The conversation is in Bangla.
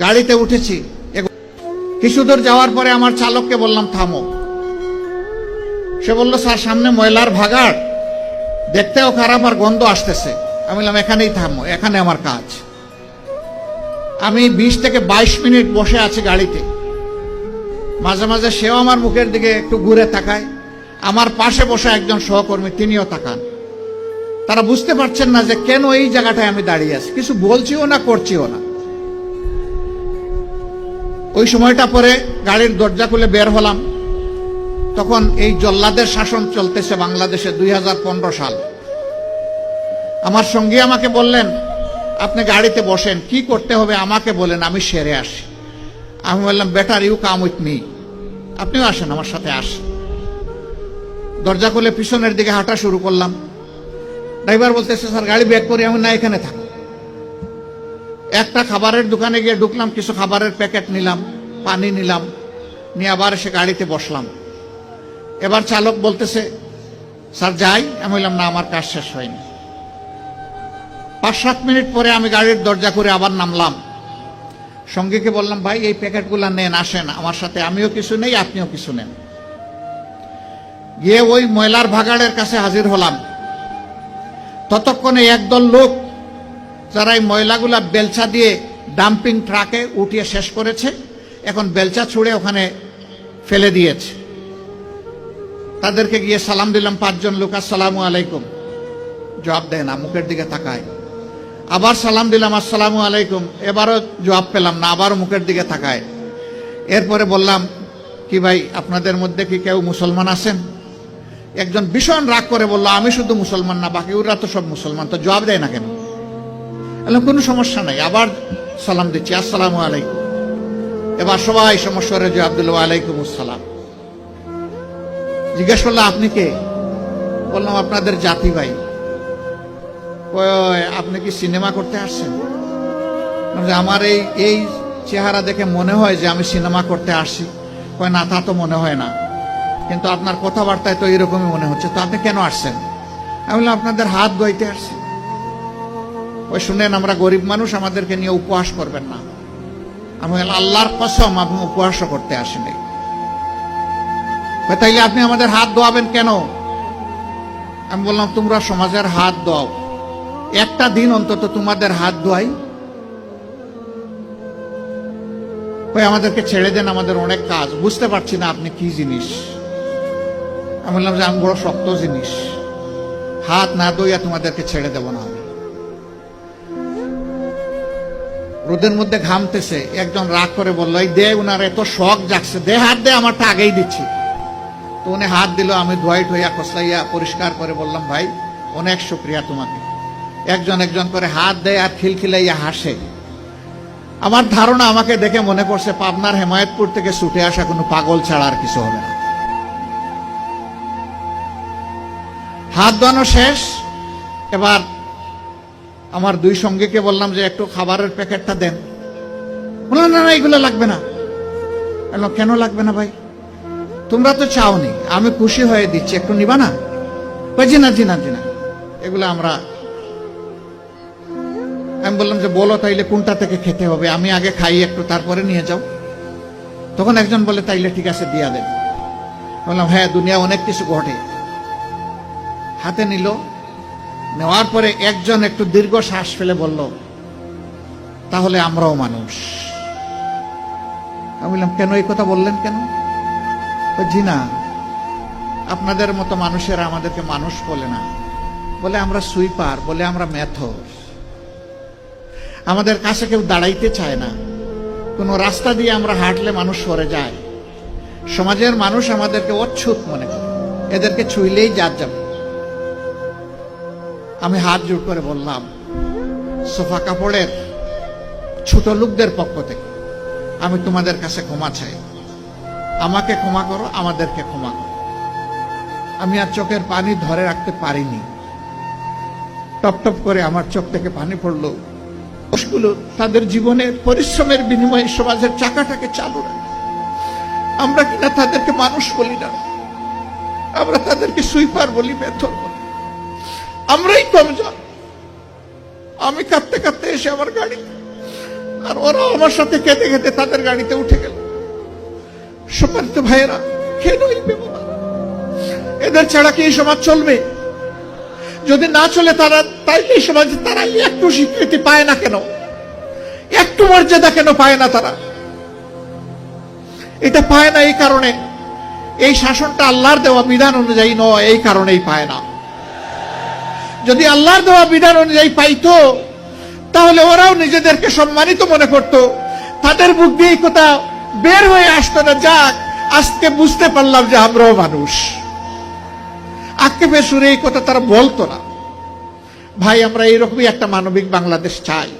গাড়িতে উঠেছি, কিছু দূর যাওয়ার পরে আমার চালককে বললাম থামো। সে বলল স্যার সামনে ময়লার ভাগাড়, দেখতেও খারাপ আর গন্ধ আসতেছে। আমি বললাম এখানেই থামো, এখানে আমার কাজ। আমি 20 থেকে 22 মিনিট বসে আছি গাড়িতে। মাঝে মাঝে সেও আমার মুখের দিকে একটু ঘুরে তাকায়। আমার পাশে বসে একজন সহকর্মী, তিনিও তাকান। তারা বুঝতে পারছেন না যে কেন এই জায়গাটায় আমি দাঁড়িয়ে আছি, কিছু বলছিও না করছিও না। ওই সময়টা পরে গাড়ির দরজা খুলে বের হলাম। তখন এই জল্লাদের শাসন চলতেছে বাংলাদেশে, 2015 সাল। আমার সঙ্গী আমাকে বললেন আপনি গাড়িতে বসেন, কি করতে হবে আমাকে বলেন, আমি সেরে আসি। আমি বললাম better you come with me, আপনিও আসেন আমার সাথে আসেন। দরজা খুলে পিছনের দিকে হাঁটা শুরু করলাম। ড্রাইভার বলতেছে স্যার গাড়ি ব্যাক করি। আমি না, এখানে থাক। একটা খাবারের দোকানে গিয়ে ঢুকলাম, কিছু খাবারের প্যাকেট নিলাম, পানি নিলাম, নিয়ে আবার এসে গাড়িতে বসলাম। এবার চালক বলতেছে স্যার যাই। আমি বললাম না, আমার কাজ শেষ হয়নি। 5-7 মিনিট পরে আমি গাড়ির দরজা করে আবার নামলাম। সঙ্গীকে বললাম ভাই এই প্যাকেটগুলো নেন, আসেন আমার সাথে, আমিও কিছু নেই আপনিও কিছু নেন। গিয়ে ওই ময়লার ভাগাড়ের কাছে হাজির হলাম। ততক্ষণে একদল লোক যারা এই ময়লাগুলা বেলচা দিয়ে ডাম্পিং ট্রাকে উঠিয়ে শেষ করেছে, এখন বেলচা ছুঁড়ে ওখানে ফেলে দিয়েছে। তাদেরকে গিয়ে সালাম দিলাম। 5 জন লোক আসসালামু আলাইকুম, জবাব দেয় না, মুখের দিকে তাকায়। আবার সালাম দিলাম আসসালামু আলাইকুম, এবারও জবাব পেলাম না, আবারও মুখের দিকে তাকায়। এরপরে বললাম কি ভাই আপনাদের মধ্যে কি কেউ মুসলমান আছেন? একজন ভীষণ রাগ করে বলল আমি শুধু মুসলমান না, বাকি ওরা তো সব মুসলমান, তো জবাব দেয় না কেন? বললাম কোনো সমস্যা নাই, আবার সালাম দিচ্ছি আসসালামু আলাইকুম। এবার সবাই সমস্যারে জবাব দিল ওয়ালাইকুম আসসালাম। জিজ্ঞেস করলো আপনি কে? বললাম আপনাদের জাতি ভাই। আপনি কি সিনেমা করতে আসছেন? আমার এই চেহারা দেখে মনে হয় যে আমি সিনেমা করতে আসছি। কয় না, তা তো মনে হয় না, কিন্তু আপনার কথাবার্তায় তো এরকমই মনে হচ্ছে। তো আপনি কেন আসছেন? আমি বললাম আপনাদের হাত ধুইতে আসছি। ওই শুনেন আমরা গরিব মানুষ, আমাদেরকে নিয়ে উপহাস করবেন না। আমি বললাম আল্লাহর কসম আমি উপহাসও করতে আসিনি। তাইলে আপনি আমাদের হাত ধোয়াবেন কেন? আমি বললাম তোমরা সমাজের হাত ধোও, একটা দিন অন্তত তোমাদের হাত ধোয়াই। ওই আমাদেরকে ছেড়ে দেন, আমাদের অনেক কাজ, বুঝতে পারছি না আপনি কি জিনিস। আমি বললাম যে আমি বড় শক্ত জিনিস, হাত না ধুইয়া তোমাদেরকে ছেড়ে দেব না। আমি রোদের মধ্যে ঘামতেছে, একজন রাগ করে বললো এই দে, উনার এত শখ জাগছে, দে হাত দে, আমারটা আগেই দিচ্ছি। তো উনি হাত দিল, আমি ধোয়াই ঠইয়া খসলাইয়া পরিষ্কার করে বললাম ভাই অনেক শুক্রিয়া তোমাকে। একজন একজন করে হাত দেয় আর খিলখিলাইয়া হাসে। আমার ধারণা আমাকে দেখে মনে করছে পাবনার হেমায়েতপুর থেকে ছুটে আসা কোনো পাগল ছাড়া আর কিছু হবে না। হাত ধোয়ানো শেষ। এবার আমার 2 সঙ্গীকে বললাম যে একটু খাবারের প্যাকেটটা দেন। বললাম না না এগুলো লাগবে না। কেন লাগবে না ভাই? তোমরা তো চাওনি, আমি খুশি হয়ে দিচ্ছি, একটু নিবা না? জি না জি না জি না, এগুলো আমরা। আমি বললাম যে বলো তাইলে কোনটা থেকে খেতে হবে, আমি আগে খাই একটু, তারপরে নিয়ে যাও। তখন একজন বলে তাইলে ঠিক আছে দিয়া দেন। বললাম হ্যাঁ দুনিয়া অনেক কিছু ঘটে। হাতে নিল, নেওয়ার পরে একজন একটু দীর্ঘ শ্বাস ফেলে বলল তাহলে আমরাও মানুষ। আমি বললাম কেন এই কথা বললেন কেন? জি না, আপনাদের মতো মানুষেরা আমাদেরকে মানুষ বলে না, বলে আমরা সুইপার, বলে আমরা মেথর। আমাদের কাছে কেউ দাঁড়াইতে চায় না, কোনো রাস্তা দিয়ে আমরা হাঁটলে মানুষ সরে যায়। সমাজের মানুষ আমাদেরকে অচ্ছুত মনে করে, এদেরকে ছুঁইলেই জাত যাবে। আমি হাত জোড় করে বললাম সোফা কাপড়ের ছোট লোকদের পক্ষ থেকে আমি তোমাদের কাছে ক্ষমা চাই, আমাকে ক্ষমা করো, আমাদেরকে ক্ষমা করো। আমি আর চোখের পানি ধরে রাখতে পারিনি, টপ টপ করে আমার চোখ থেকে পানি পড়লো। তাদের জীবনের পরিশ্রমের বিনিময়ে সমাজের চাকাটাকে চালু রাখে। আমরা কিনা তাদেরকে মানুষ বলি না, আমরা তাদেরকে সুইপার বলি, মেথর বলি। আমরাই কমজোর। আমি কাঁদতে কাঁদতে এসে আমার গাড়ি আর ওরা আমার সাথে কেঁদে কেঁদে তাদের গাড়িতে উঠে গেল। সম্মানিত ভাইয়েরা, কেন এই ব্যবহার? এদের ছাড়া কি এই সমাজ চলবে? যদি না চলে তারা, তাইলে এই সমাজে তারা একটু স্বীকৃতি পায় না কেন? একটু মর্যাদা কেন পায় না তারা? এটা পায় না এই কারণে, এই শাসনটা আল্লাহর দেওয়া বিধান অনুযায়ী নয়, এই কারণেই পায় না। যদি আল্লাহর দেওয়া বিধান অনুযায়ী পাইতো, তাহলে ওরাও নিজেদেরকে সম্মানিত মনে করত, তাদের মুখ দিয়ে এই কথা বের হয়ে আসতো না, যাক আজকে বুঝতে পারলাম যে আমরাও মানুষ। আক্ষেপের সুরে এই কথা তারা বলতো না। ভাই, আমরা এইরকমই একটা মানবিক বাংলাদেশ চাই।